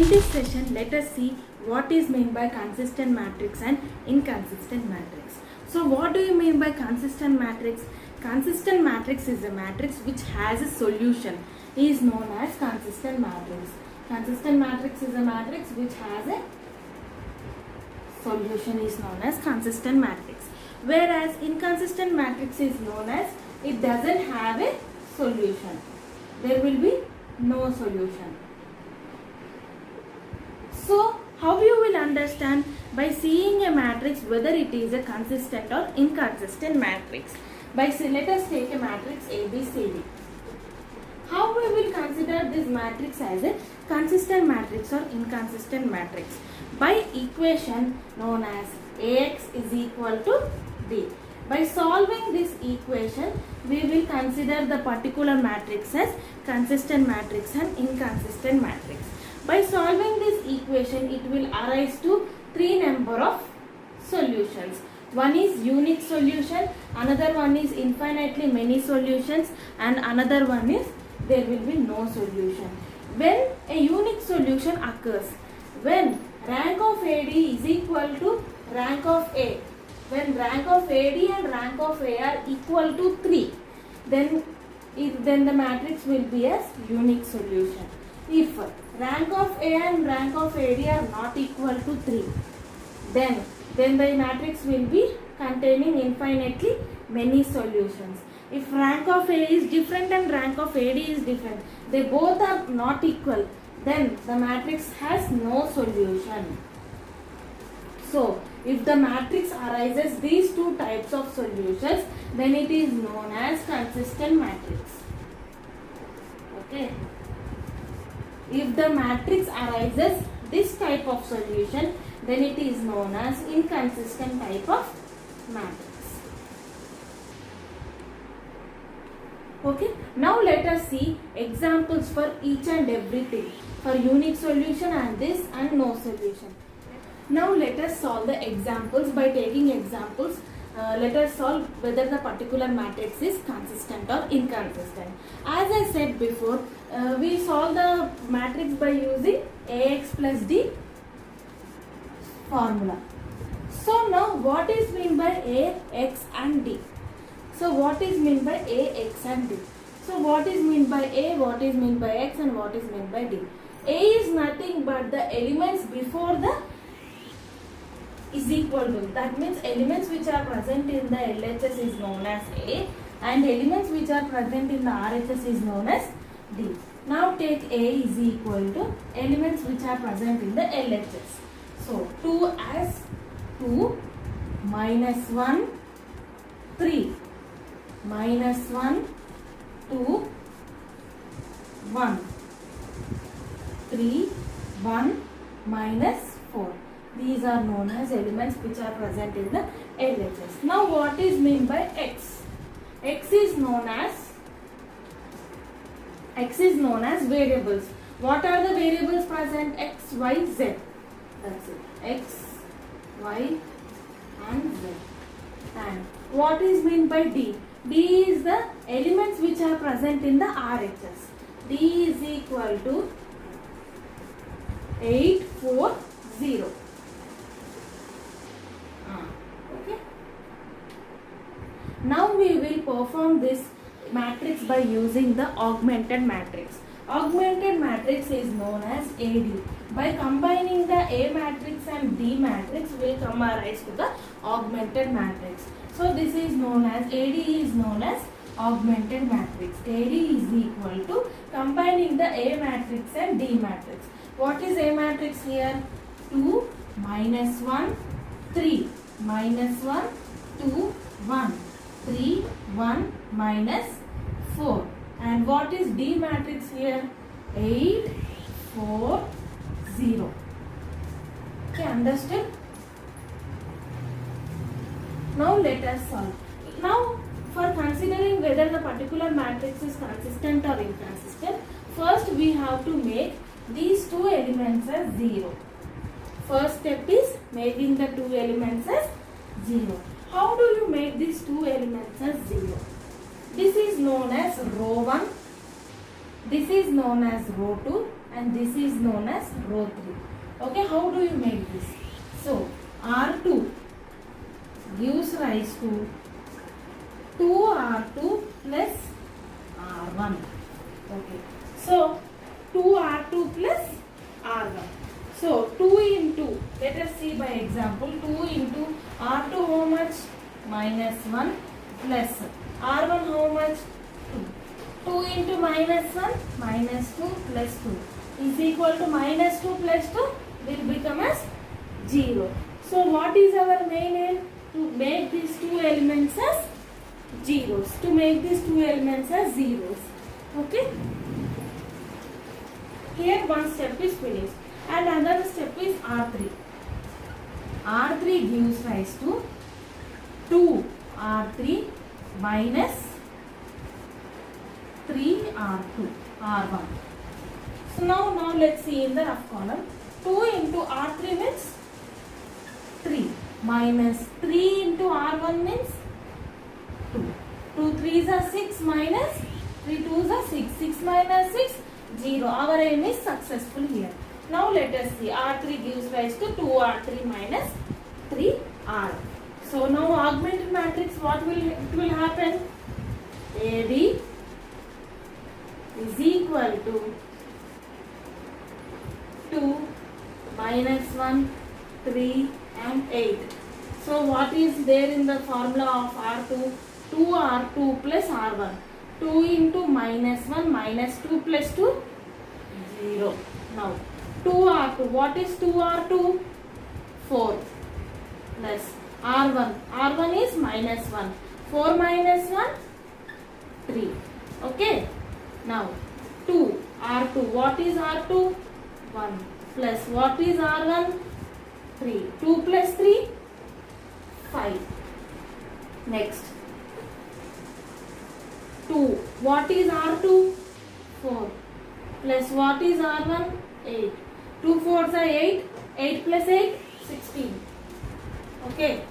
In this session, let us see what is meant by consistent matrix and inconsistent matrix. So what do you mean by consistent matrix? Consistent matrix is a matrix which has a solution. It is known as consistent matrix. Consistent matrix is a matrix which has a solution is known as consistent matrix. Whereas inconsistent matrix is known as it doesn't have a solution. There will be no solution. So how you will understand? By seeing a matrix whether it is a consistent or inconsistent matrix. Let us take a matrix ABCD. How we will consider this matrix as a consistent matrix or inconsistent matrix? By equation known as AX is equal to D. By solving this equation, we will consider the particular matrix as consistent matrix and inconsistent matrix. By solving this equation, it will arise to three number of solutions. One is unique solution, another one is infinitely many solutions, and another one is there will be no solution. When a unique solution occurs, when rank of AD is equal to rank of A, when rank of AD and rank of A are equal to 3, then the matrix will be as unique solution. If rank of A and rank of AD are not equal to 3, then the matrix will be containing infinitely many solutions. If rank of A is different and rank of AD is different, they both are not equal, then the matrix has no solution. So, if the matrix arises these two types of solutions, then it is known as consistent matrix. Okay. If the matrix arises this type of solution, then it is known as inconsistent type of matrix. Okay. Now let us see examples for each and everything. For unique solution and this and no solution. Now let us solve the examples. By taking examples, let us solve whether the particular matrix is consistent or inconsistent. As I said before, we solve the matrix by using AX plus D formula. So now what is meant by A, X and D? So what is meant by A, X and D? So what is meant by A, what is meant by X and what is meant by D? A is nothing but the elements before the is equal to. That means elements which are present in the LHS is known as A and elements which are present in the RHS is known as D. Now take A is equal to elements which are present in the LHS. So 2 as 2 minus 1 3 minus 1 2 1 3 1 minus 4. These are known as elements which are present in the LHS. Now what is meant by X? X is known as variables. What are the variables present? X, Y, Z. That's it. X, Y and Z. And what is meant by D? D is the elements which are present in the RHS. D is equal to 8, 4, 0. Okay. Now we will perform this matrix by using the augmented matrix. Augmented matrix is known as AD. By combining the A matrix and D matrix will come arise to the augmented matrix. So this is known as AD is known as augmented matrix. AD is equal to combining the A matrix and D matrix. What is A matrix here? 2 minus 1 3 minus 1 2 1 3 1 minus 4. And what is D matrix here? 8 4 0. Okay, understood? Now let us solve. Now for considering whether the particular matrix is consistent or inconsistent, first we have to make these two elements as 0. First step is making the two elements as 0. How do you make these two elements as 0? This is known as row 1, this is known as row 2 and this is known as row 3. Okay, how do you make this? So R2 gives rise to 2R2 plus R1. Okay, so 2R2 plus R1. So 2 into, let us see by example, 2 into R2 how much? Minus 1 plus R1 how much? 2. 2 into minus 1, minus 2 plus 2 is equal to minus 2 plus 2 will become as 0. So what is our main aim? To make these two elements as zeros. To make these two elements as zeros. Okay. Here one step is finished. And another step is R3. R3 gives rise to 2 R3 minus 3 R2, R1. So now let's see in the rough column. 2 into R3 means 3 minus 3 into R1 means 2. 2 3s are 6 minus 3 2s are 6. 6 minus 6, 0. Our aim is successful here. Now let us see. R3 gives rise to 2R3 minus 3R. So now augmented matrix, what will happen? AD is equal to 2 minus 1, 3 and 8. So what is there in the formula of R2? 2R2 plus R1. 2 into minus 1 minus 2 plus 2, 0. Now 2R2. What is 2R2? 4 plus R1. R1 is minus 1. 4 minus 1, 3. Okay. Now 2 R2. What is R2? 1 plus what is R1? 3. 2 plus 3, 5. Next 2. What is R2? 4 plus what is R1? 8. 2 4s are 8. 8 plus 8, 16. Okay.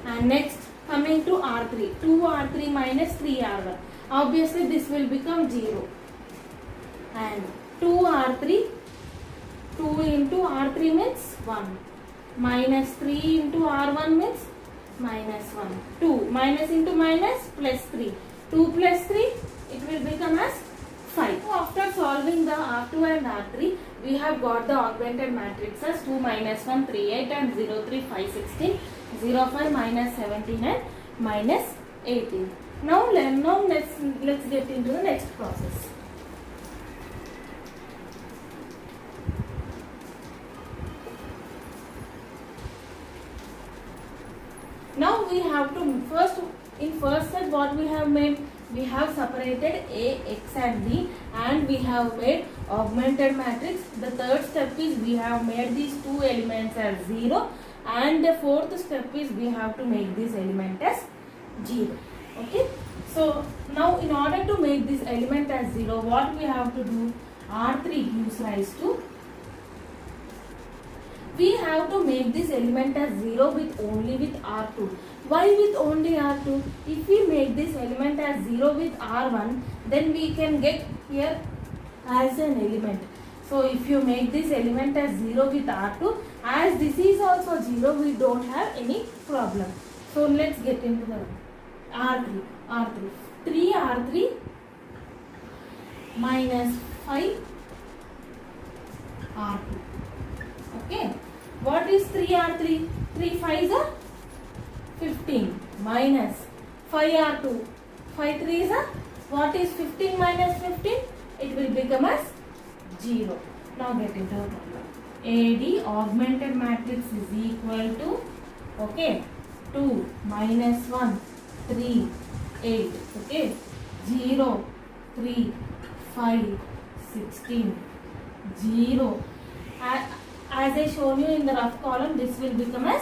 And next coming to R3. 2R3 minus 3R1. Obviously this will become 0. And 2R3, 2 into R3 means 1. Minus 3 into R1 means minus 1. 2. Minus into minus plus 3. 2 plus 3, it will become as 5. So after solving the R2 and R3, we have got the augmented matrices 2 minus 1, 3, 8 and 0, 3, 5, 16, 0, 5, minus 17 and minus 18. Now let's get into the next process. Now we have to in first step what we have made, we have separated A, X and B and we have made augmented matrix. The third step is we have made these two elements as 0 and the fourth step is we have to make this element as 0. Okay. So now in order to make this element as 0, what we have to do? R3 gives rise to, we have to make this element as 0 with only with R2. Why with only R2? If we make this element as 0 with R1, then we can get here as an element. So if you make this element as 0 with R2, as this is also 0, we don't have any problem. So let's get into the R3. 3R3 minus 5 R2. Okay. What is 3R3? 3 5s are 15 minus 5R2. 5 3s are, what is 15 minus 15? It will become as 0. Now get into the problem. AD augmented matrix is equal to, okay, 2 minus 1, 3, 8, okay, 0, 3, 5, 16, 0. As I shown you in the rough column, this will become as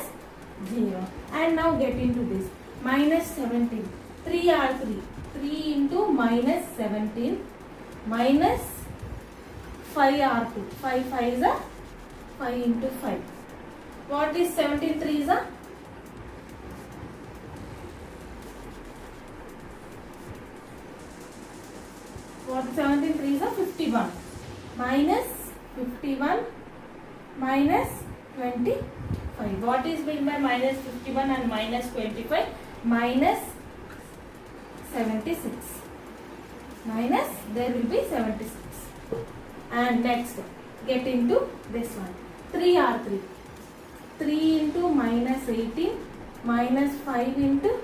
0. And now get into this. Minus 17. 3R3. 3 into minus 17 minus 5R2. 5 5s are 5 into 5. What is 17 3s are? 17 3s are 51. Minus 51 minus 25. What is meant by minus 51 and minus 25? Minus 76. Minus, there will be 76. And next, get into this one. 3 are 3. 3 into minus 18 minus 5 into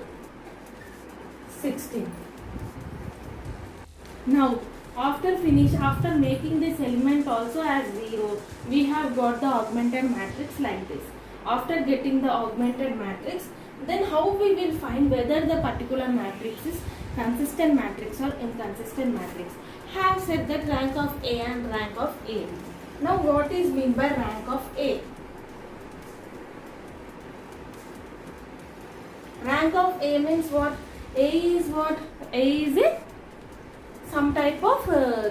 16. Now, after making this element also as 0, we have got the augmented matrix like this. After getting the augmented matrix, then how we will find whether the particular matrix is consistent matrix or inconsistent matrix? Have said that rank of A and rank of A. Now what is meant by rank of A? Rank of A means what? A is what? A is a some type of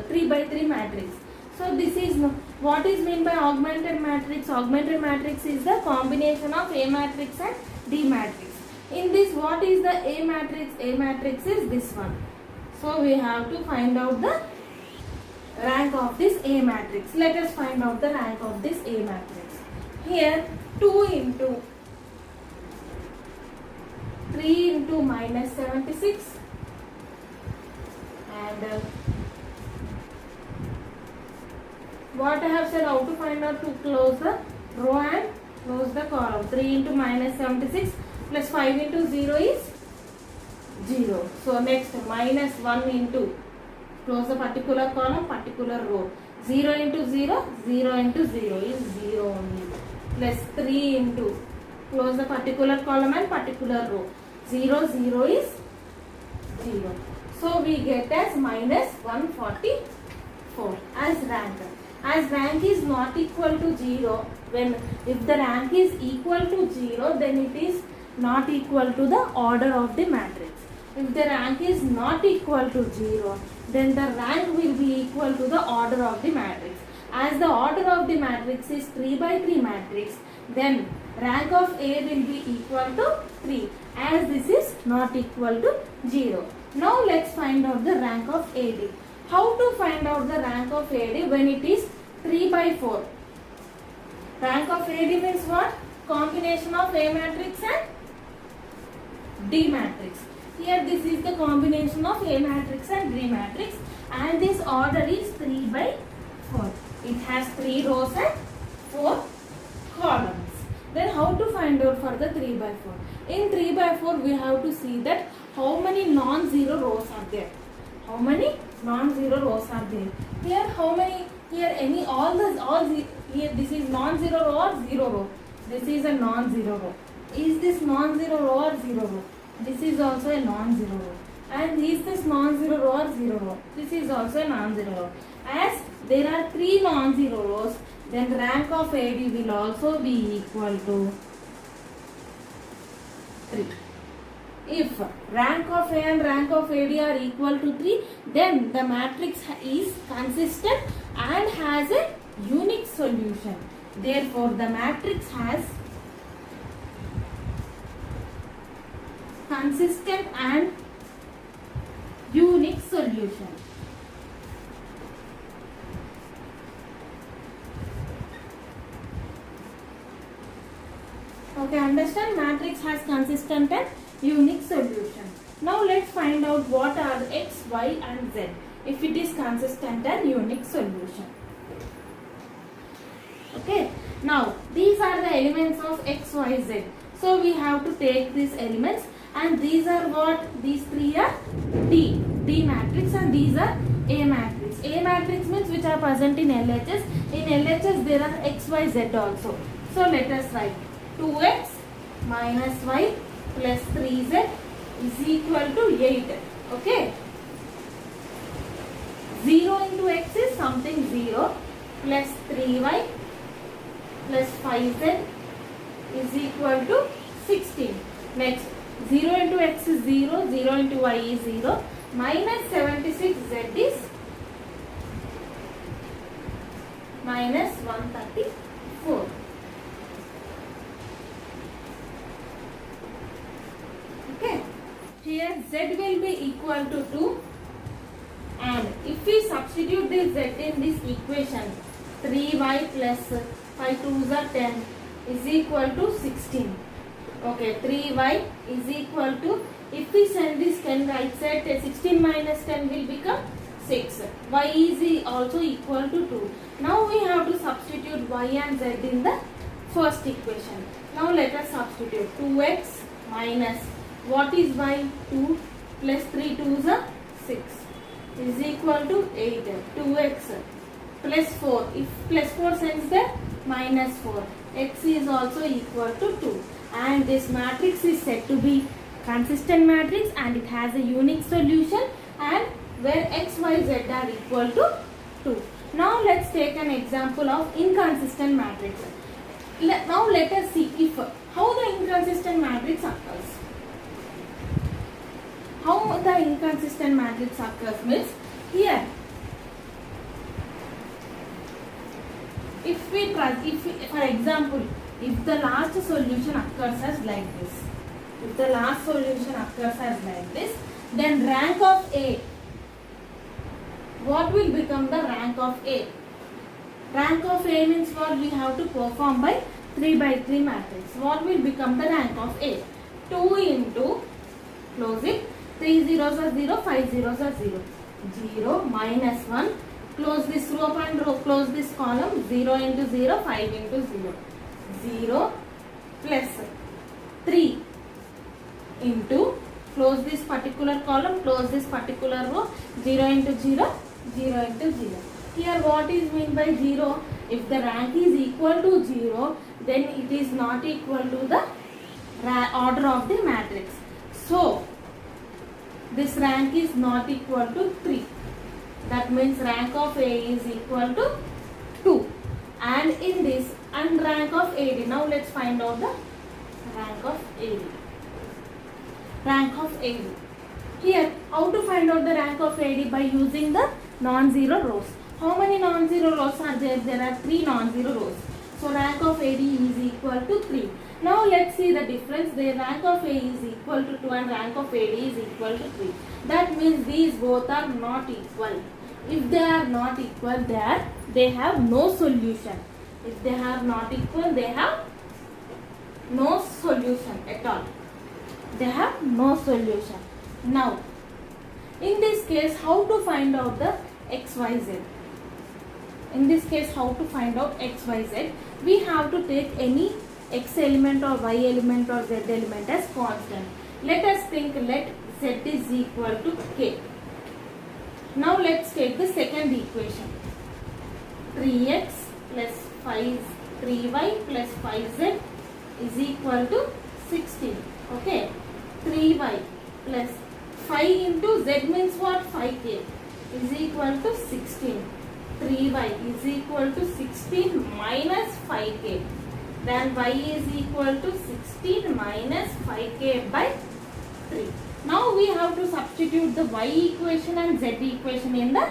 3 by 3 matrix. So this is what is meant by augmented matrix. Augmented matrix is the combination of A matrix and D matrix. In this, what is the A matrix? A matrix is this one. So we have to find out the rank of this A matrix. Let us find out the rank of this A matrix. Here 2 into 3 into minus 76 and what I have said, how to find out, to close the row and close the column. 3 into minus 76 plus 5 into 0 is 0. So next, minus 1 into, close the particular column, particular row. 0 into 0, 0 into 0 is 0 only. Plus 3 into, close the particular column and particular row. 0, 0 is 0. So we get as minus 144 as rank. As rank is not equal to 0, if the rank is equal to 0, then it is not equal to the order of the matrix. If the rank is not equal to 0, then the rank will be equal to the order of the matrix. As the order of the matrix is 3 by 3 matrix, then rank of A will be equal to 3, as this is not equal to 0. Now let's find out the rank of AD. How to find out the rank of AD when it is 3 by 4? Rank of AD means what? Combination of A matrix and D matrix. Here this is the combination of A matrix and D matrix, and this order is 3 by 4. It has 3 rows and 4 columns. Then how to find out for the 3 by 4? In 3 by 4 we have to see that how many non-zero rows are there. How many non-zero rows are there? Here how many? Here any all here this is non-zero row or zero row. This is a non-zero row. Is this non-zero row or zero row? This is also a non-zero row. And is this non-zero row or zero row? This is also a non-zero row. As there are 3 non-zero rows, then rank of AD will also be equal to 3. If rank of A and rank of AD are equal to 3, then the matrix is consistent and has a unique solution. Therefore, the matrix has consistent and unique solution. Okay, understand? Matrix has consistent and unique solution. Now let's find out what are x, y and z if it is consistent and unique solution. Okay, now these are the elements of x, y, z. So we have to take these elements, and these are what? These 3 are D matrix, and these are A matrix. A matrix means which are present in LHS. In LHS there are x, y, z also. So let us write 2x minus y plus 3z is equal to 8. Okay. 0 into x is something 0 plus 3y plus 5z is equal to 16. Next, 0 into x is 0, 0 into y is 0, minus 76z is minus 134. Okay, here z will be equal to 2, and if we substitute this z in this equation, 3y plus 5 2s are 10 is equal to 16. Okay, 3y is equal to, if we send this 10 right side, 16 minus 10 will become 6. Y is also equal to 2. Now we have to substitute y and z in the first equation. Now let us substitute 2x minus, what is y? 2 plus 3 2s are 6 is equal to 8. 2x plus 4. If plus 4 sends there, minus 4. X is also equal to 2. And this matrix is said to be consistent matrix and it has a unique solution, and where x, y, z are equal to 2. Now let's take an example of inconsistent matrix. Now let us see if how the inconsistent matrix occurs. How the inconsistent matrix occurs means, here if we try, for example, if the last solution occurs as like this, if the last solution occurs as like this, then rank of A, what will become the rank of A? Rank of A means what? We have to perform by 3 by 3 matrix. What will become the rank of A? 2 into, close it, 3 zeros are 0, 5 zeros are 0. 0 minus 1, close this row and row, close this column, 0 into 0, 5 into 0. 0 plus 3 into, close this particular column, close this particular row, 0 into 0, 0 into 0. Here what is meant by 0? If the rank is equal to 0, then it is not equal to the order of the matrix. So, this rank is not equal to 3. That means rank of A is equal to 2. And in this, and rank of AD. Now let's find out the rank of AD. Rank of AD. Here, how to find out the rank of AD? By using the non-zero rows. How many non-zero rows are there? There are 3 non-zero rows. So rank of AD is equal to 3. Now let's see the difference. The rank of A is equal to 2 and rank of AD is equal to 3. That means these both are not equal. If they are not equal, they have no solution. If they are not equal, they have no solution at all. They have no solution. Now, in this case, how to find out the x, y, z? In this case, how to find out x, y, z? We have to take any x element or y element or z element as constant. Let us think, let z is equal to k. Now let's take the second equation. 3x plus 3y plus 5z is equal to 16. Okay. 3y plus 5 into z means what? 5k is equal to 16. 3y is equal to 16 minus 5k. Then y is equal to 16 minus 5k by 3. Now we have to substitute the y equation and z equation in the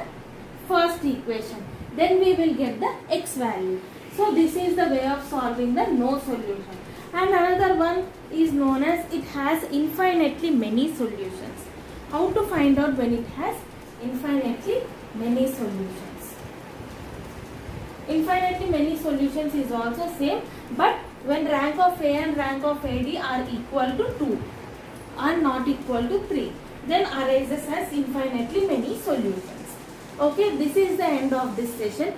first equation. Then we will get the x value. So this is the way of solving the no solution. And another one is known as it has infinitely many solutions. How to find out when it has infinitely many solutions? Infinitely many solutions is also same, but when rank of A and rank of AD are equal to 2 are not equal to 3, then arises as infinitely many solutions. Okay, this is the end of this session.